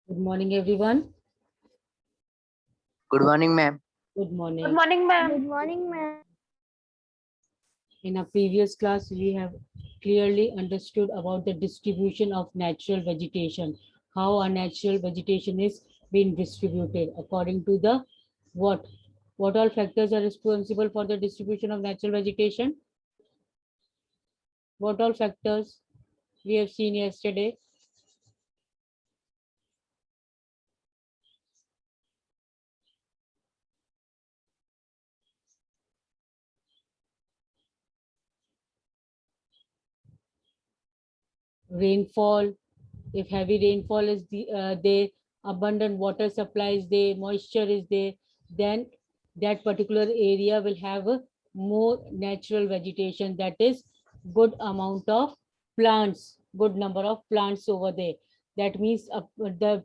Good morning, everyone. Good morning, ma'am. Good Good morning. morning, ma'am. Good morning, ma'am. In a previous class, we have clearly understood about the distribution of natural vegetation, how our natural vegetation is being distributed according to the what? What all factors are responsible for the distribution of natural vegetation? What all factors we have seen yesterday? Rainfall. If heavy rainfall is there, abundant water supply is there, moisture is there, then that particular area will have a more natural vegetation, that is good amount of plants, good number of plants over there. That means the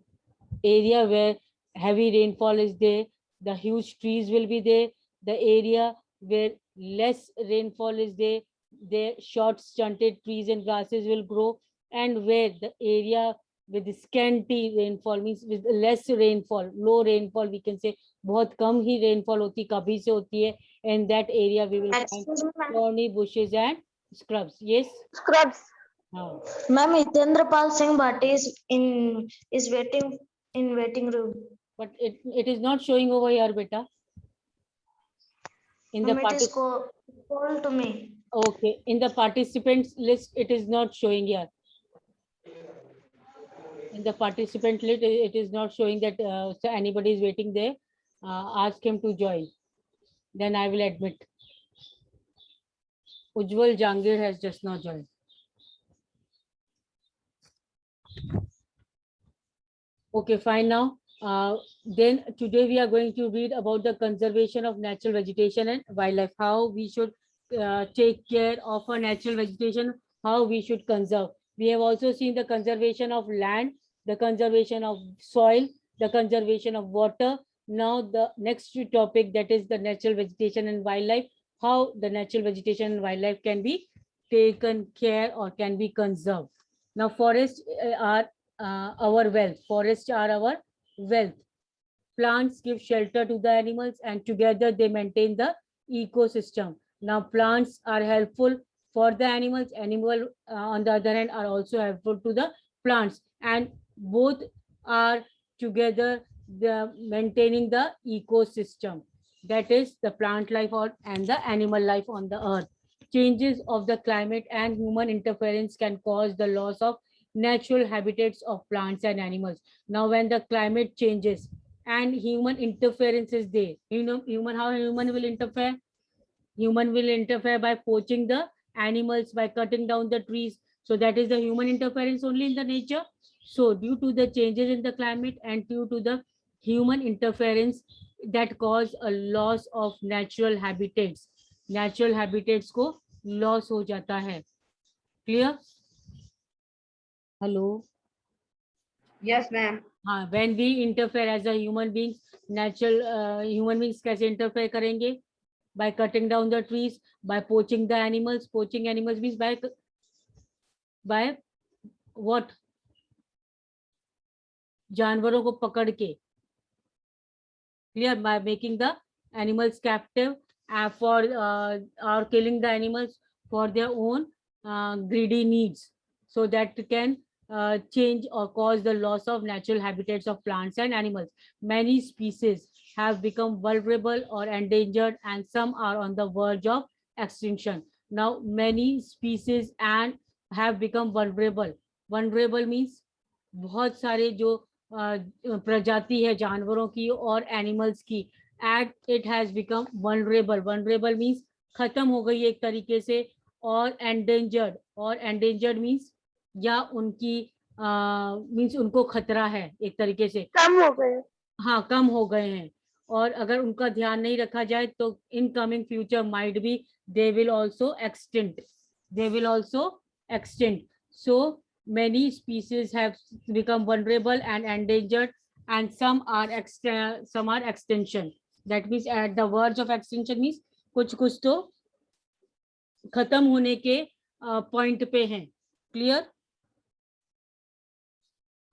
area where heavy rainfall is there, the huge trees will be there. The area where less rainfall is there, the short stunted trees and grasses will grow. And where the area with scanty rainfall, means with less rainfall, low rainfall, we can say बहुत कम ही rainfall होती, कभी से होती है, and that area we will find Excuse me, ma'am. thorny bushes and scrubs. Yes. Scrubs. Ma'am, Hitendrapal Singh Bhatti is waiting in waiting room. But it is not showing over here, beta. In the Ma'am, it is partic- called to me. okay, in the participants list, it is not showing here. In the participant list, it is not showing that so anybody is waiting there. Ask him to join. Then I will admit. Ujjwal Jangir has just now joined. Okay, fine now. Then today we are going to read about the conservation of natural vegetation and wildlife, how we should take care of our natural vegetation, how we should conserve. We have also seen the conservation of land, the conservation of soil, the conservation of water. Now the next topic, that is the natural vegetation and wildlife, how the natural vegetation and wildlife can be taken care or can be conserved. Now forests are our wealth. Forests are our wealth. Plants give shelter to the animals and together they maintain the ecosystem. Now plants are helpful for the animals. Animal on the other hand are also helpful to the plants, and both are together the maintaining the ecosystem, that is the plant life and the animal life on the earth. Changes of the climate and human interference can cause the loss of natural habitats of plants and animals. Now when the climate changes and human interference is there, how human will interfere? Human will interfere by poaching the animals, by cutting down the trees. So that is the human interference only in the nature. So due to the changes in the climate and due to the human interference, that cause a loss of natural habitats. Natural habitats को loss हो जाता है. Clear? Hello. Yes, ma'am. हाँ, when we interfere as a human beings, natural human beings कैसे interfere करेंगे? By cutting down the trees, by poaching the animals. Poaching animals means by what? जानवरों को पकड़ के. Clear? By making the animals captive for or killing the animals for their own greedy needs, so that can change or cause the loss of natural habitats of plants and animals. Many species have become vulnerable or endangered, and some are on the verge of extinction. Now, many species and have become vulnerable. Vulnerable means बहुत सारे जो प्रजाति है जानवरों की और animals की, at it has become vulnerable. Vulnerable means खत्म हो गई एक तरीके से, और एंडेंजर्ड. और एंडेंजर्ड मीन्स या उनकी मीन्स उनको खतरा है एक तरीके से, कम हो गए. हाँ कम हो गए हैं. और अगर उनका ध्यान नहीं रखा जाए तो in coming future might be they will also extent. They will also extent. So many species have become vulnerable and endangered, and some are extinction. That means at the verge of extinction means कुछ तो खत्म होने के point पे हैं. Clear?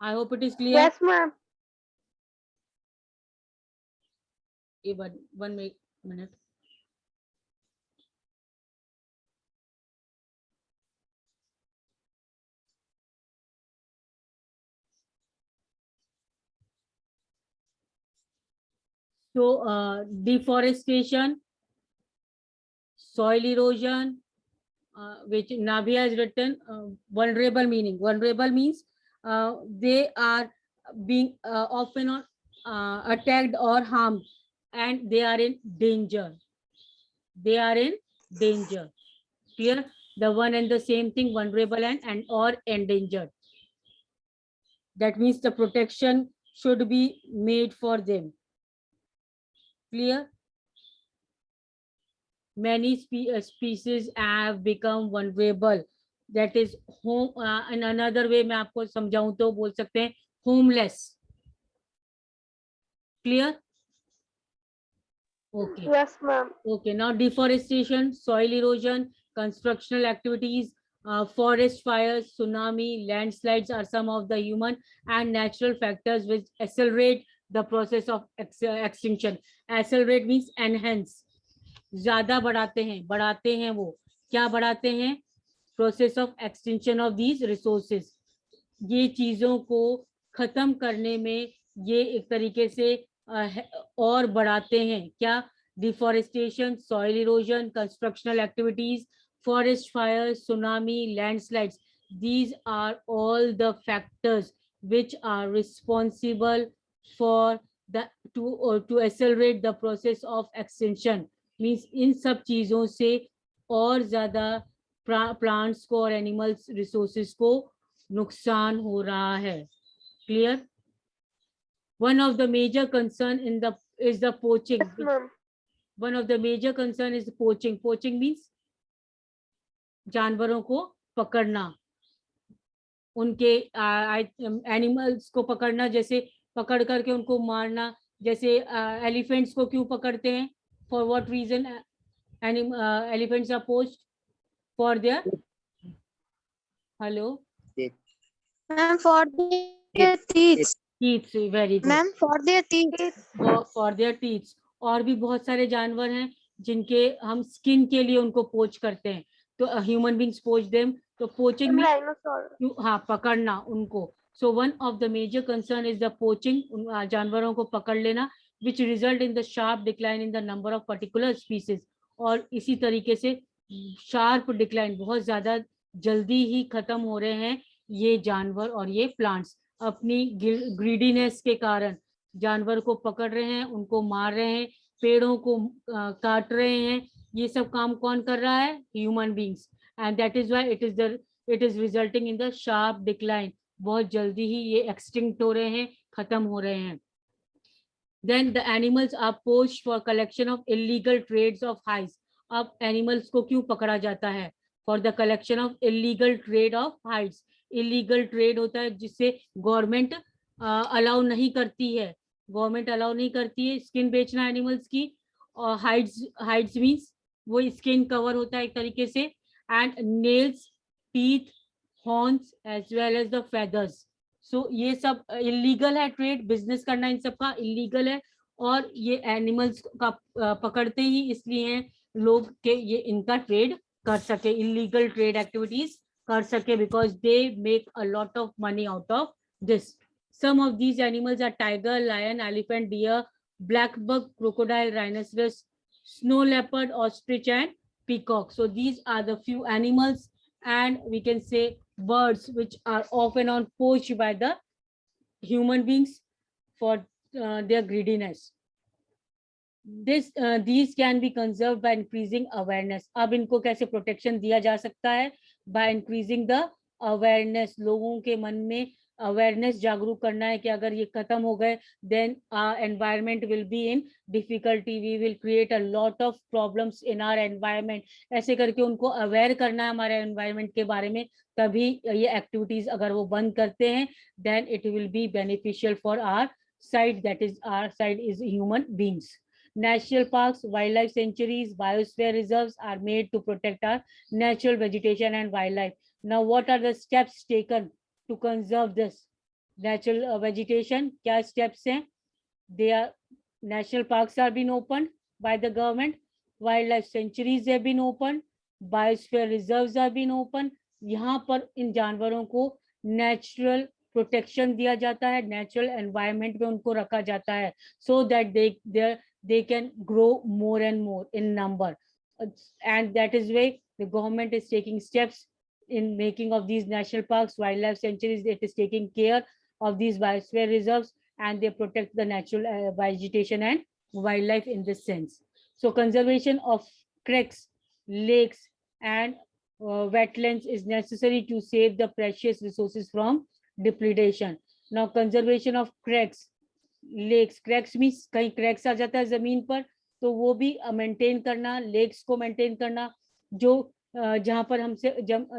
I hope it is clear. Yes, ma'am. one minute. So deforestation, soil erosion, which Navia has written, vulnerable meaning. Vulnerable means they are being often attacked or harmed, and they are in danger. They are in danger. Clear? The one and the same thing, vulnerable and or endangered. That means the protection should be made for them. Clear? Many species have become vulnerable. That is home. In another way, मैं आपको समझाऊं तो बोल सकते हैं homeless. Clear? Okay. Yes, ma'am. Okay. Now deforestation, soil erosion, constructional activities, forest fires, tsunami, landslides are some of the human and natural factors which accelerate the process of extinction. Accelerate means enhance. ज्यादा बढ़ाते हैं वो क्या बढ़ाते हैं? Process of extension of these resources. ये चीजों को खत्म करने में ये एक तरीके से और बढ़ाते हैं क्या? Deforestation, soil erosion, constructional activities, forest fires, tsunami, landslides, these are all the factors which are responsible for the to accelerate the process of extinction. Means in सब चीजों से और ज्यादा प्लांट्स को और एनिमल्स रिसोर्सेज को नुकसान हो रहा है. Clear? One of the major concern in the is the poaching. Yes, ma'am. One of the major concern is poaching. Poaching means जानवरों को पकड़ना, उनके एनिमल्स को पकड़ना, जैसे पकड़ करके उनको मारना. जैसे एलिफेंट्स को क्यों पकड़ते हैं? For what reason elephants are poached? For their hello, Ma'am, for their teeth. teeth. Very good. Ma'am, for their teeth. For their teeth. और भी बहुत सारे जानवर हैं जिनके हम स्किन के लिए उनको पोच करते हैं. तो ह्यूमन बींग्स पोच देम. तो पोचिंग में Dinosaur. हाँ पकड़ना उनको. So one of the major concern is the poaching, जानवरों को पकड़ लेना, which result in the sharp decline in the number of particular species. और इसी तरीके से sharp decline, बहुत ज्यादा जल्दी ही खत्म हो रहे हैं ये जानवर और ये प्लांट्स. अपनी ग्रीडीनेस के कारण जानवर को पकड़ रहे हैं, उनको मार रहे हैं, पेड़ों को काट रहे हैं. ये सब काम कौन कर रहा है? Human beings. And that is why it is resulting in the sharp decline. बहुत जल्दी ही ये एक्सटिंक्ट हो रहे हैं, खत्म हो रहे हैं. Then the animals are poached for collection of illegal trades of hides. अब एनिमल्स को क्यों पकड़ा जाता है? For the collection of illegal trade of hides. Illegal trade होता है जिससे गवर्नमेंट अलाउ नहीं करती है. गवर्नमेंट अलाउ नहीं करती है स्किन बेचना एनिमल्स की. और हाइड्स मीन्स वो स्किन कवर होता है एक तरीके से. And nails, teeth, horns as well as the feathers. So ये सब इलीगल है. ट्रेड, बिजनेस करना इन सब का इलीगल है. और ये एनिमल्स का पकड़ते ही इसलिए हैं लोग के ये इनका ट्रेड कर सके, इलीगल ट्रेड एक्टिविटीज कर सके, because they make a lot of money out of this. Some of these animals are tiger, lion, elephant, deer, black buck, crocodile, rhinoceros, snow leopard, ostrich, and peacock. So these are the few animals, and we can say birds, which are often on poached by the human beings for their greediness. These can be conserved by increasing awareness. अब इनको कैसे protection दिया जा सकता है? By increasing the awareness. लोगों के मन में अवेयरनेस जागरूक करना है कि अगर ये खत्म हो गए then environment will be in difficulty, we will create a lot of problems in our environment. ऐसे करके उनको अवेयर करना है हमारे एनवायरमेंट के बारे में. तभी ये एक्टिविटीज अगर वो बंद करते हैं then it will be beneficial for our side, that is our side is human beings. National parks, wildlife sanctuaries, biosphere reserves are made to protect our natural vegetation and wildlife. Now, what are the steps taken to conserve this natural vegetation? क्या steps हैं? They are national parks have been opened by the government, wildlife sanctuaries have been opened, biosphere reserves have been opened. यहाँ पर इन जानवरों को natural protection दिया जाता है, natural environment में उनको रखा जाता है, so that they can grow more and more in number. And that is why the government is taking steps in making of these national parks, wildlife sanctuaries. It is taking care of these biosphere reserves, and they protect the natural vegetation and wildlife in this sense. So conservation of creeks, lakes, and wetlands is necessary to save the precious resources from depletion. Now conservation of creeks, lakes, cracks means कहीं cracks आ जाता है जमीन पर, तो वो भी maintain करना, lakes को मेंटेन करना, जो जहाँ पर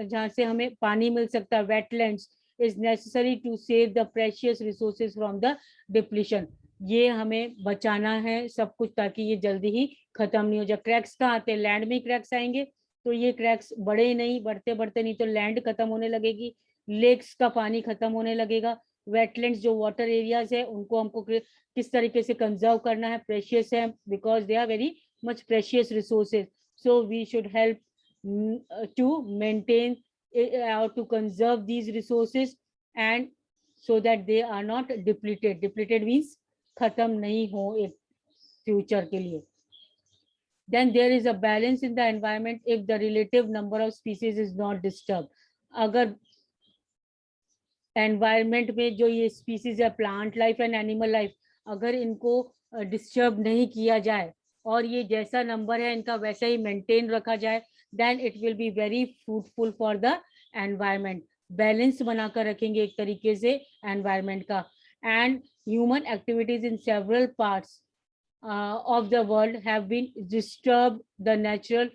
जहाँ से हमें पानी मिल सकता है, wetlands is necessary to save the precious resources from the depletion. ये हमें बचाना है सब कुछ, ताकि ये जल्दी ही खत्म नहीं हो जाए. क्रैक्स कहाँ आते हैं? लैंड में क्रैक्स आएंगे, तो ये क्रैक्स बढ़े नहीं, बढ़ते बढ़ते नहीं तो लैंड खत्म होने लगेगी, लेक्स का पानी खत्म होने लगेगा. वेटलैंड्स जो वाटर एरियाज है उनको हमको किस तरीके से कंजर्व करना है, प्रेशियस है, because they are very much precious resources. So we should help to maintain or to conserve these resources, and so that they are not depleted. Depleted means खत्म नहीं हो एक future के लिए. Then there is a balance in the environment if the relative number of species is not disturbed. अगर environment में जो ये species है, plant life and animal life, अगर इनको disturb नहीं किया जाए और ये जैसा नंबर है इनका वैसा ही मेंटेन रखा जाए, then it will be very fruitful for the environment. Balance बनाकर रखेंगे एक तरीके से एनवायरनमेंट का. And human activities in several parts of the world have disturbed the natural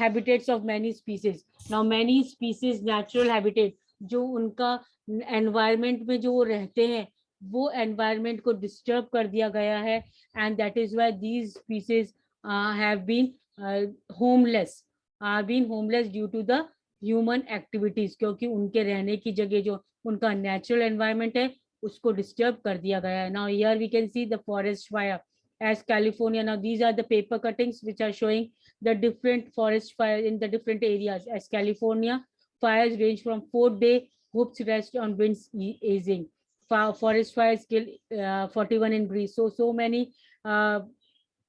habitats of many species. Now many species natural habitat, जो उनका environment में जो वो रहते हैं, वो environment को disturb कर दिया गया है, and that is why these species have been homeless due to the human activities, क्योंकि उनके रहने की जगह जो उनका natural environment है उसको disturb कर दिया गया है. Now here we can see the forest fire as California. Now these are the paper cuttings which are showing the different forest fire in the different areas. As California, fires range from 4-day hoops rest on winds easing. Forest fires kill 41 in Greece. So many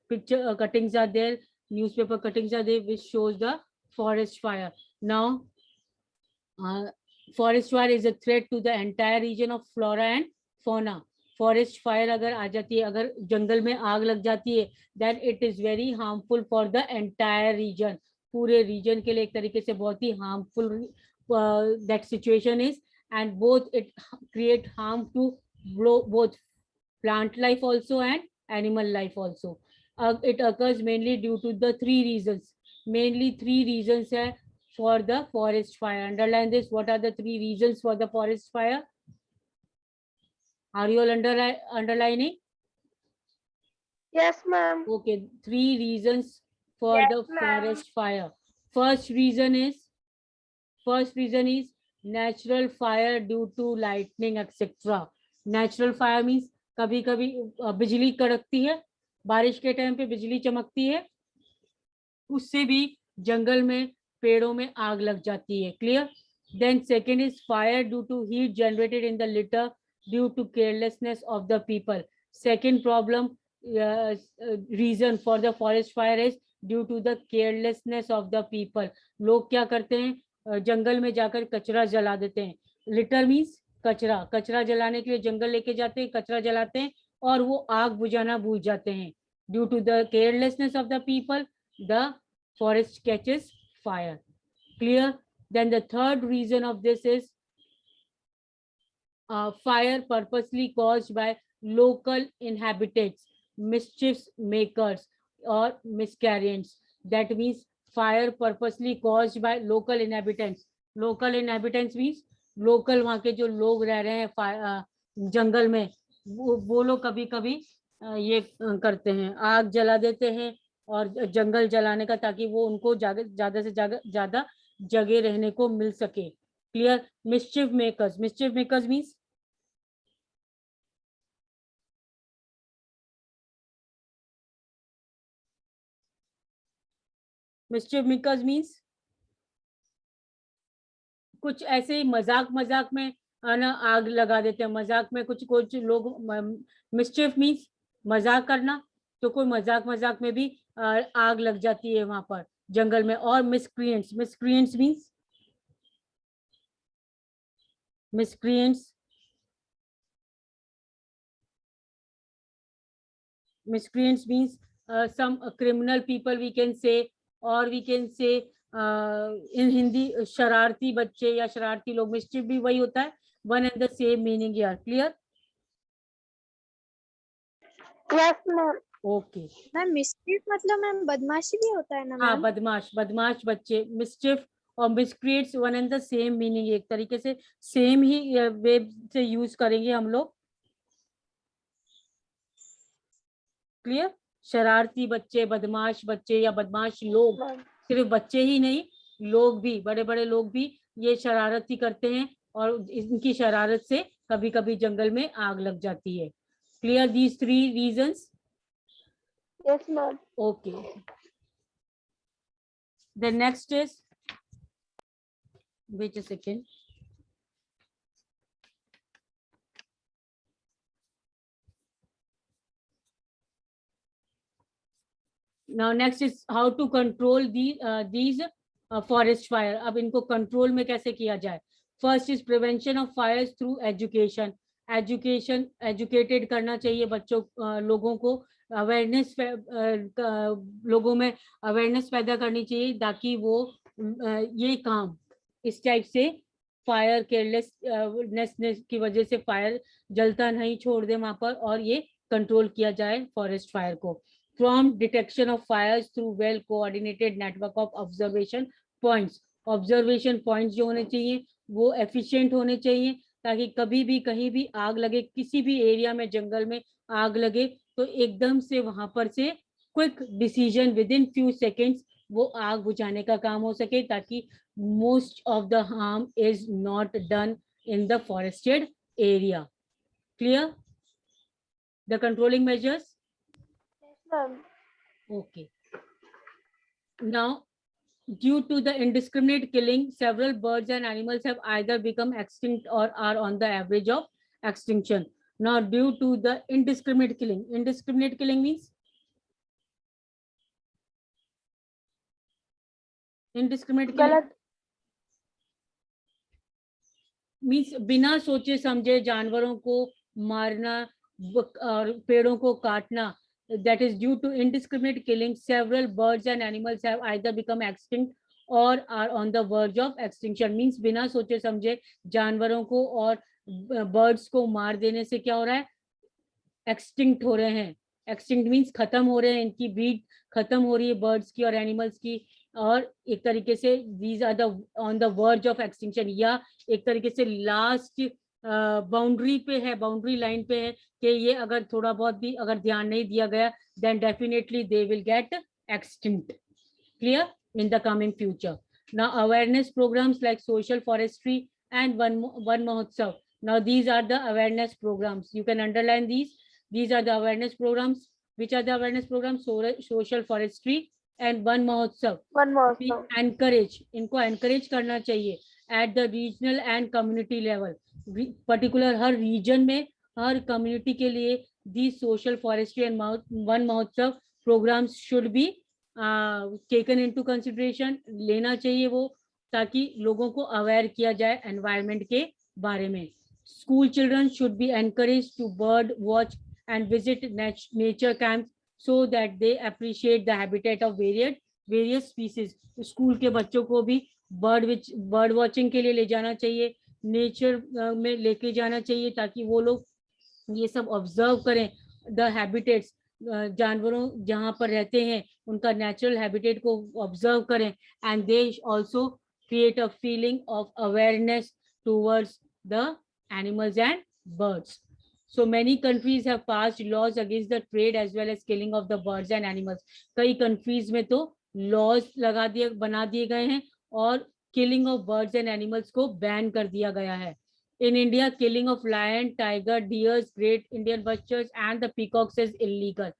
picture cuttings are there, newspaper cuttings are there, which shows the forest fire. Now forest fire is a threat to the entire region of flora and fauna. Forest fire अगर आ जाती है, अगर जंगल में आग लग जाती है, then it is very harmful for the entire region. पूरे region के लिए एक तरीके से बहुत ही harmful that situation is, and both it create harm to both plant life also and animal life also. It occurs mainly due to the three reasons. Mainly three reasons है for the forest fire. Underline this. What are the three reasons for the forest fire? Are you all underlining? Yes, ma'am. Okay, three reasons for Yes, the ma'am. forest fire. First reason is natural fire due to lightning, etc. Natural fire means कभी कभी बिजली कड़कती है, बारिश के time पे बिजली चमकती है, उससे भी जंगल में पेड़ों में आग लग जाती है. Clear? Then second is fire due to heat generated in the litter due to carelessness of the people. Second problem reason for the forest fire is due to the carelessness of the people. लोग क्या करते हैं, जंगल में जाकर कचरा जला देते हैं. लिटर मीन्स कचरा जलाने के लिए जंगल लेके जाते हैं, कचरा जलाते हैं और वो आग बुझाना भूल जाते हैं. Due to the carelessness of the people, the forest catches fire. Clear? Then the third reason of this is fire purposely caused by local inhabitants, mischief makers or miscreants. That means fire purposely caused by local inhabitants. Local inhabitants means local वहाँ के जो लोग रह रहे हैं जंगल में, वो लोग कभी कभी ये करते हैं, आग जला देते हैं और जंगल जलाने का, ताकि वो उनको ज्यादा से ज्यादा जगह रहने को मिल सके. Clear? Mischief makers means mischief makers means कुछ ऐसे ही मजाक मजाक में ना आग लगा देते हैं, मजाक में कुछ कुछ लोग मिस्चिफ मीन्स मजाक करना, तो कोई मजाक मजाक में भी आग लग जाती है वहां पर जंगल में। और miscreants, miscreants means miscreants, miscreants means some criminal people we can say, or we can say in Hindi शरारती बच्चे या शरारती लोग, mischief भी वही होता है, one and the same meaning here, clear? Yes, ma'am. Okay. Ma'am mischief मतलब मैम बदमाशी भी होता है ना हाँ, मैम? बदमाश, बदमाश बच्चे, mischief और miscreants one and the same meaning, एक तरीके से सेम ही वे से यूज करेंगे हम लोग, क्लियर? शरारती बच्चे, बदमाश बच्चे या बदमाश लोग, Ma'am. सिर्फ बच्चे ही नहीं, लोग भी, बड़े बड़े लोग भी ये शरारत ही करते हैं और इनकी शरारत से कभी कभी जंगल में आग लग जाती है। Clear these 3 reasons? Yes, ma'am. Okay, the next is, wait a second, now next is how to control these forest fire। अब इनको कंट्रोल में कैसे किया जाए? First is prevention of fires through education. Education, educated करना चाहिए बच्चों, लोगों को अवेयरनेस, लोगों में अवेयरनेस पैदा करनी चाहिए ताकि वो ये काम इस टाइप से फायर केयरलेसनेस की वजह से फायर जलता नहीं छोड़ दे वहां पर, और ये कंट्रोल किया जाए फॉरेस्ट फायर को। From detection of fires through well coordinated network of observation points। observation points जो होने चाहिए वो efficient होने चाहिए ताकि कभी भी कहीं भी आग लगे, किसी भी एरिया में जंगल में आग लगे तो एकदम से वहां पर से quick decision with in few seconds वो आग बुझाने का काम हो सके, ताकि most of the harm is not done in the forested area. Clear the controlling measures? Yes, ma'am. Okay. Now, due to the indiscriminate killing, several birds and animals have either become extinct or are on the average of extinction. Now, due to the indiscriminate killing means? Indiscriminate killing गलत means बिना सोचे समझे जानवरों को मारना और पेड़ों को काटना। That is due to indiscriminate killing, several birds and animals have either become extinct or are on the verge of extinction। Means बिना सोचे समझे जानवरों को और बर्ड्स को मार देने से क्या हो रहा है? एक्सटिंक्ट हो रहे हैं। एक्सटिंक्ट मीन्स खत्म हो रहे हैं, इनकी ब्रीड खत्म हो रही है बर्ड्स की और एनिमल्स की, और एक तरीके से these are the on the verge of extinction, या एक तरीके से लास्ट बाउंड्री पे है, बाउंड्री लाइन पे है कि ये अगर थोड़ा बहुत भी अगर ध्यान नहीं दिया गया then definitely they will get extinct. Clear? In the coming future. Now awareness programmes like social forestry and Van Mahotsav. Now these are the awareness programmes, you can underline these are the awareness programs. Which are the awareness programs? Social forestry and Van Mahotsav. one more We song. encourage, इनको encourage करना चाहिए at the regional and community level। particular her region में हर community के लिए these social forestry and Van Mahotsav programs should be taken into consideration, लेना चाहिए वो, ताकि लोगों को aware किया जाए environment के बारे में। School children should be encouraged to bird watch and visit nature camps so that they appreciate the habitat of various species। School के बच्चों को भी बर्ड वॉचिंग के लिए ले जाना चाहिए, नेचर में लेके जाना चाहिए, ताकि वो लोग ये सब ऑब्जर्व करें द हैबिटेट्स, जानवरों जहाँ पर रहते हैं उनका नेचुरल हैबिटेट को ऑब्जर्व करें, and they also create a feeling of awareness towards the animals and birds। So many countries have passed laws against the trade as well as killing of the birds and animals। कई countries में तो laws बना दिए गए हैं और killing of birds and animals को ban कर दिया गया है। In India, killing of lion, tiger, deers, great Indian vultures and the peacocks is illegal।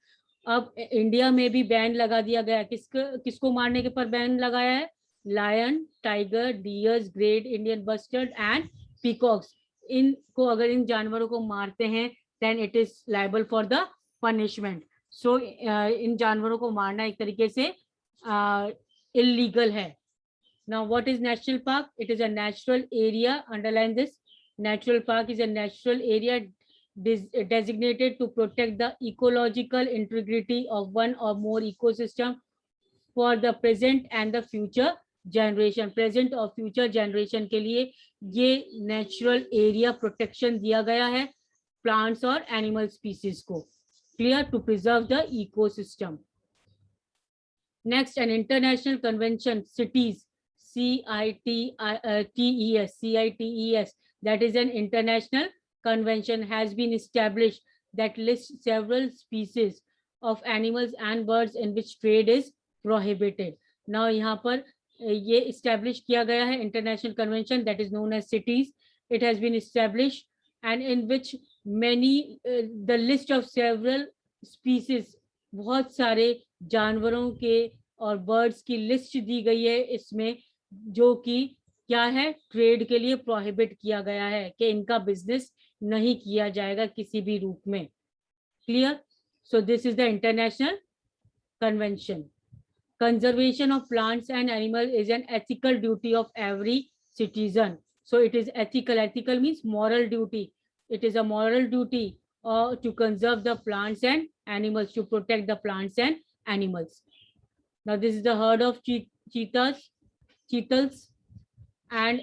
अब इंडिया में भी बैन लगा दिया गया है। किसको मारने के पर बैन लगाया है? Lion, tiger, deers, great Indian bustard and peacocks. इनको अगर इन जानवरों को मारते हैं then it is liable for the punishment. So इन जानवरों को मारना एक तरीके से इलीगल है। Now, what is national park? It is a natural area. Underline this. Natural park is a natural area designated to protect the ecological integrity of one or more ecosystem for the present and the future generation. Present और future generation के लिए ये natural area protection दिया गया है plants और animal species को. Clear? To preserve the ecosystem. Next, an international convention, CITES, CITES, that is an international convention, has been established that lists several species of animals and birds in which trade is prohibited. Now, यहाँ पर ये establish किया गया है international convention that is known as CITES. It has been established and in which many the list of several species, बहुत सारे जानवरों के और बर्ड्स की लिस्ट दी गई है इसमें, जो कि क्या है, ट्रेड के लिए प्रोहिबिट किया गया है कि इनका बिजनेस नहीं किया जाएगा किसी भी रूप में. Clear? So this is the international convention. Conservation of plants and animals is an ethical duty of every citizen. So it is ethical. Ethical means moral duty. It is a moral duty to conserve the plants and animals, to protect the plants and animals. Now this is the herd of cheetahs, and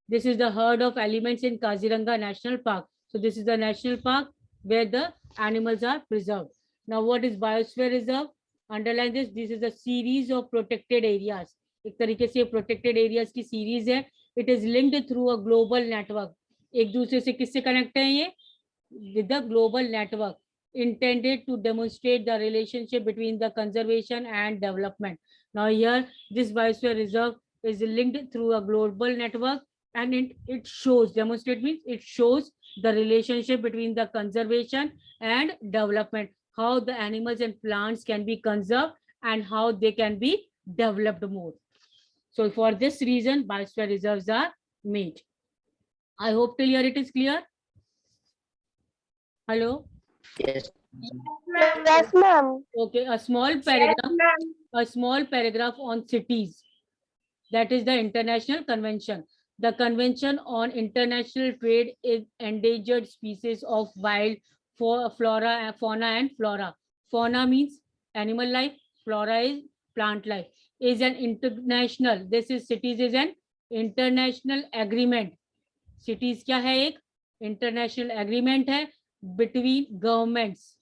this is the herd of elements in Kaziranga National Park. So this is the national park where the animals are preserved. Now what is biosphere reserve? Underline this. This is a series of protected areas. एक तरीके से protected areas की series है. It is linked through a global network. एक दूसरे से किससे connect है ये? With the global network, intended to demonstrate the relationship between the conservation and development. Now here, this biosphere reserve is linked through a global network, and it shows, demonstrate means it shows the relationship between the conservation and development, how the animals and plants can be conserved and how they can be developed more. So for this reason, biosphere reserves are made. I hope till here it is clear. Hello. Yes. Yes, ma'am. Okay, a small paragraph on cities. That is the international convention. The Convention on International Trade in Endangered Species of Wild Fauna and Flora. Fauna means animal life, flora is plant life. Is an international. This is cities is an international agreement. Cities क्या है? एक international agreement है between governments.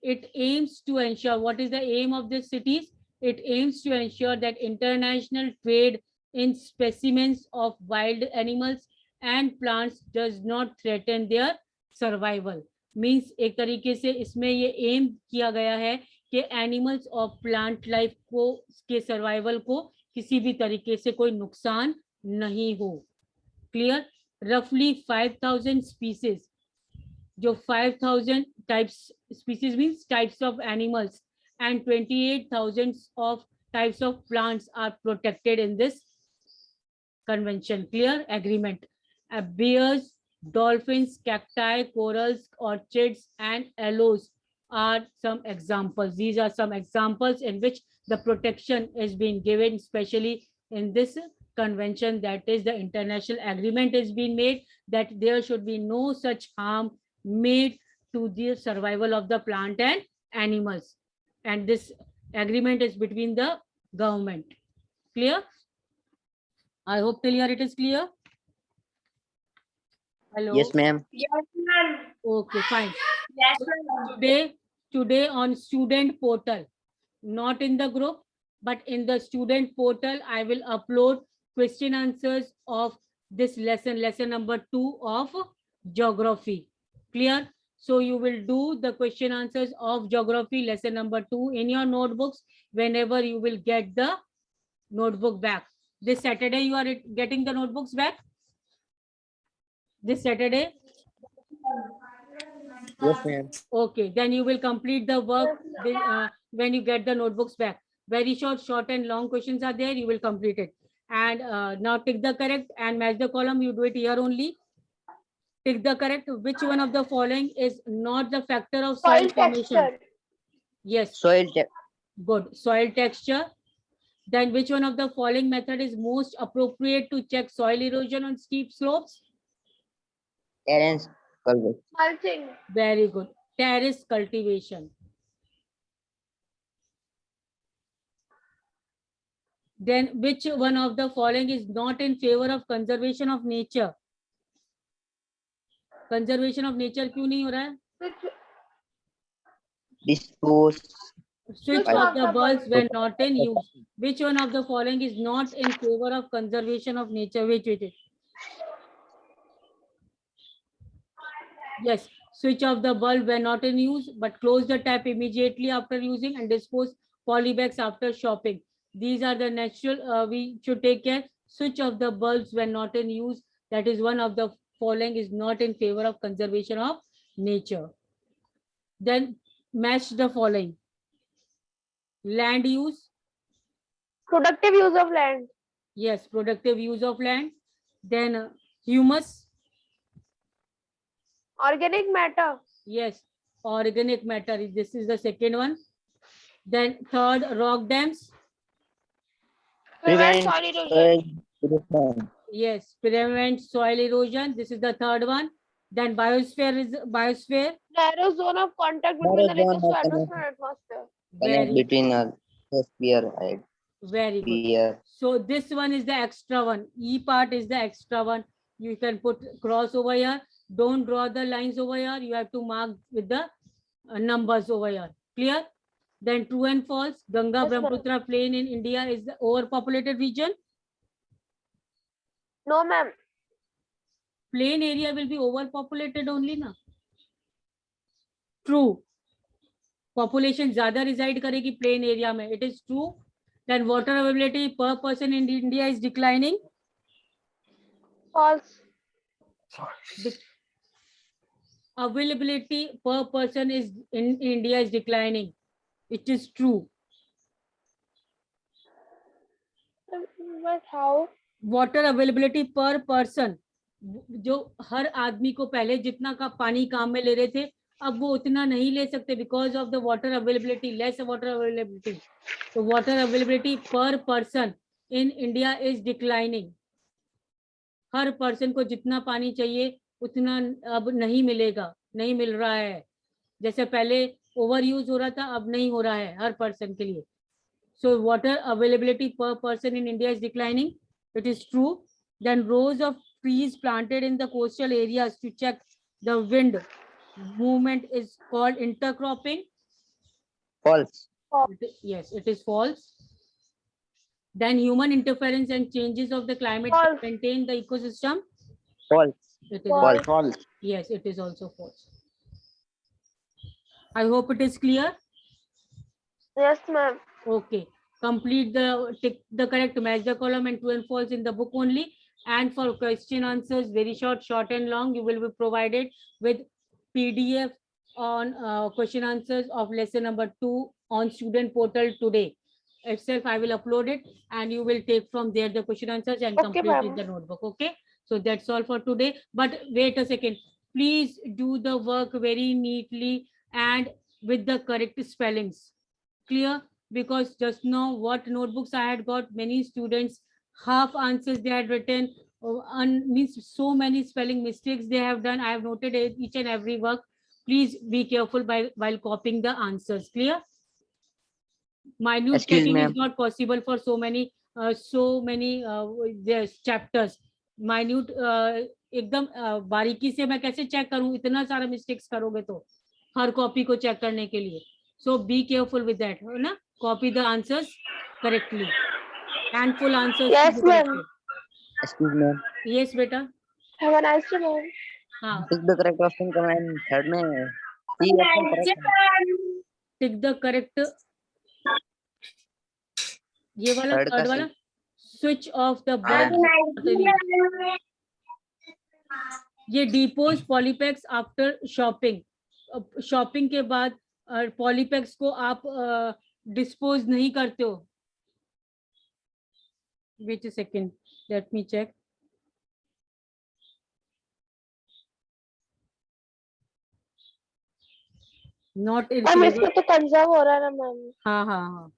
It aims to ensure, what is the aim of this cities? It aims to ensure that international trade in specimens of wild animals and plants does not threaten their survival. Means एक तरीके से इसमें ये aim किया गया है कि animals और plant life को के survival को किसी भी तरीके से कोई नुकसान नहीं हो. Clear? Roughly 5,000 species, जो 5,000 types, species means types of animals, and 28,000 of types of plants are protected in this convention. Clear? Agreement. Bears, dolphins, cacti, corals, orchids, and aloes are some examples. These are some examples in which the protection is being given, especially in this convention, that is the international agreement is being made that there should be no such harm made to the survival of the plant and animals, and this agreement is between the government. Clear? I hope till here it is clear. Hello. Yes, ma'am. Yes, ma'am. Okay, fine. Yes, ma'am. Today on student portal, not in the group but in the student portal, I will upload question answers of this lesson number 2 of geography. Clear? So you will do the question answers of geography lesson number 2 in your notebooks whenever you will get the notebook back. This Saturday you are getting the notebooks back? This Saturday? Yes, ma'am. Okay, then you will complete the work when you get the notebooks back. Very short and long questions are there. You will complete it. And now tick the correct and match the column. You do it here only. Tick the correct. Which one of the following is not the factor of soil formation? Yes, Soil te- good. Soil texture. Then which one of the following method is most appropriate to check soil erosion on steep slopes? terrace cultivation. Mulching. Very good. Terrace cultivation. Then which one of the following is not in favor of conservation of nature? Conservation of nature क्यों नहीं हो रहा है? Dispose. Switch Switch off off the the bulbs bulbs. when not in use. Which one of the following is not in favor of conservation of nature? Wait. Yes, switch off the bulb when not in use, but close the tap immediately after using and dispose polybags after shopping. These are the natural, we should take care. Switch off the bulbs when not in use. That is one of the following is not in favor of conservation of nature. Then match the following. Land use. Productive use of land. Yes, productive use of land. Then humus. Organic matter. Yes, organic matter. This is the second one. Then third, rock dams. Prevent Prevent soil erosion. soil erosion. Yes, prevent soil erosion. This is the third one. Then biosphere is biosphere. Narrow zone of contact between the Narrow zone lithosphere of and atmosphere. Connect Very, between a sphere and very good. sphere. So this one is the extra one. E part is the extra one. You can put cross over here. Don't draw the lines over here. You have to mark with the numbers over here. Clear? Then true and false. Ganga Yes, ma'am. Brahmaputra plain in India is the overpopulated region. No, ma'am. Plain area will be overpopulated only na. True. Population ज्यादा reside करेगी plain area में. It is true. Then water availability per person in India is declining. False. Availability per person is in India is declining. It is true. But how? Water availability per person, जो हर आदमी को पहले जितना का पानी काम में ले रहे थे अब वो उतना नहीं ले सकते because of the water availability, less water availability. So water availability per person in India is declining. Her person को जितना पानी चाहिए उतना अब नहीं मिलेगा, नहीं मिल रहा है. जैसे पहले ओवर यूज हो रहा था अब नहीं हो रहा है हर पर्सन के लिए. So water availability per person in India is declining. It is true. Then rows of trees planted in the coastal areas to check the wind movement is called intercropping. False. Yes, it is false. Then human interference and changes of the climate False. to maintain the ecosystem. False. It is False. False. yes, it is also false. I hope it is clear. Yes, ma'am. Okay. Complete the tick the correct, match the column and true and false in the book only. And for question answers, very short and long, you will be provided with PDF on question answers of lesson number 2 on student portal today. Itself, I will upload it and you will take from there the question answers and Okay, complete in ma'am. the notebook. Okay. So that's all for today. But wait a second. Please do the work very neatly and with the correct spellings. Clear? Because just now what notebooks I had got, many students half answers they had written, means so many spelling mistakes they have done. I have noted each and every work. Please be careful while copying the answers. Clear? Minute Excuse checking me, is ma'am. not possible for so many there's chapters. Minute एकदम बारीकी से मैं कैसे check करूं, इतना सारा mistakes करोगे तो हर कॉपी को चेक करने के लिए. So be careful with that, है ना? Copy the answers correctly and full answers. Yes, to be ma'am. corrected. Excuse me. Yes, बेटा. Have a nice day, ma'am. हाँ, Pick the correct option command. Third में C option correct है. tick the correct. ये वाला Third third का वाला switch off the हाँ. bulb. ये dispose polypacks after shopping. Shopping के बाद पॉलीपैक्स को आप डिस्पोज नहीं करते हो? Wait a second, let me check. Not in ma'am इसमें तो कंजर्व हो रहा है ना मैम. हाँ हाँ हाँ,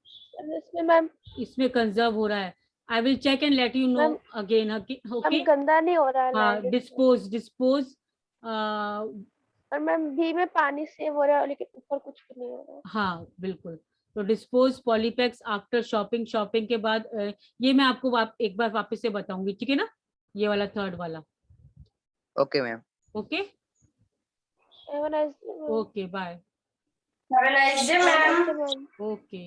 इसमें मैम इसमें कंजर्व हो रहा है. I will check and let you know Ma'am, again. Ma'am okay, गंदा नहीं हो रहा है हाँ, land. डिस्पोज. और मैम भी में पानी सेव हो रहा है लेकिन ऊपर कुछ भी नहीं हो रहा है. हाँ बिल्कुल. तो डिस्पोज पॉलीपैक्स आफ्टर शॉपिंग. शॉपिंग के बाद ये मैं आपको एक बार वापस से बताऊंगी, ठीक है ना? ये वाला थर्ड वाला. Okay, ma'am. Okay Have a nice day, ma'am. Okay bye. Have a nice day, ma'am. Okay.